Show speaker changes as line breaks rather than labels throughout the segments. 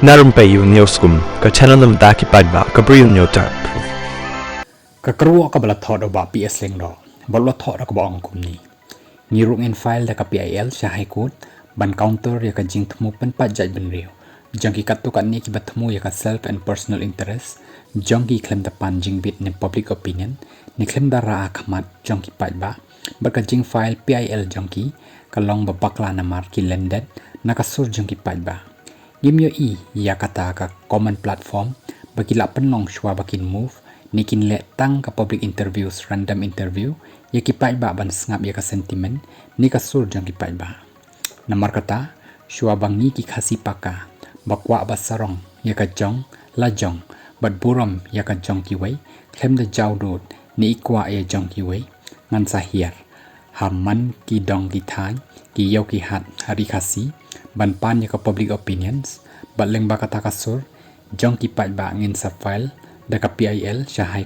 Na Rympei U ka channel nabynta paidbah Bri U Hynñiewtrep.
Ka kyrwoh ka balathot Bah Ps Lyngdoh balathot ka bong kumni ni rungin file da ka pil shai ban counter ya ka jingthmu pynphiah jaitbynriew jong ki katukan ni ki bathmu ya ka self and personal interest jong ki claim da pan jingbit ni public opinion ni claim da ra khamat jong ki paidbah ba ka jing file pil jong ki kalong ba bakla namar ki landed na ka sur jong ki paidbah gimyo iaka ka common platform bagi la penong shwa bakin move nikin le tang ka public interviews random interview ya ki paidbah ban sngap ya ka sentiment ni ka sur jong ki paidbah namar kata shwa bang ni ki khasi paka bakwa basarong ya ka jong la jong bat buram ya ka jong ki wei klem da jawdot ni ikwa ya jong ki wei ngan sahir haman ki dong ki thai ki yo ki hat hari khasi ban pan ya ka public opinions bat leng ba kata kasur jong ki paidbah ngin sa file da ka pil shai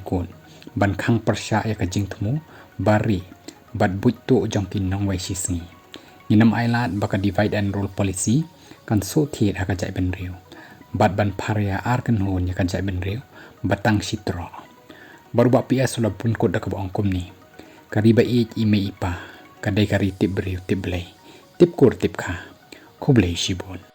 ban khang persha ya ka jingthmu bari bat buittu jong ki nong wei shisngi ninam ailat ba ka divide and rule policy kan so thiet ha ka jaitbynriew bat ban pharia ar kan hon ya ka jaitbynriew batang sitro baru Bah Ps sudah pun kod da ka bong kumni kariba ime ipa kadai kari tip Bri U tip Blei tip kur tip kha Khublei Shibun.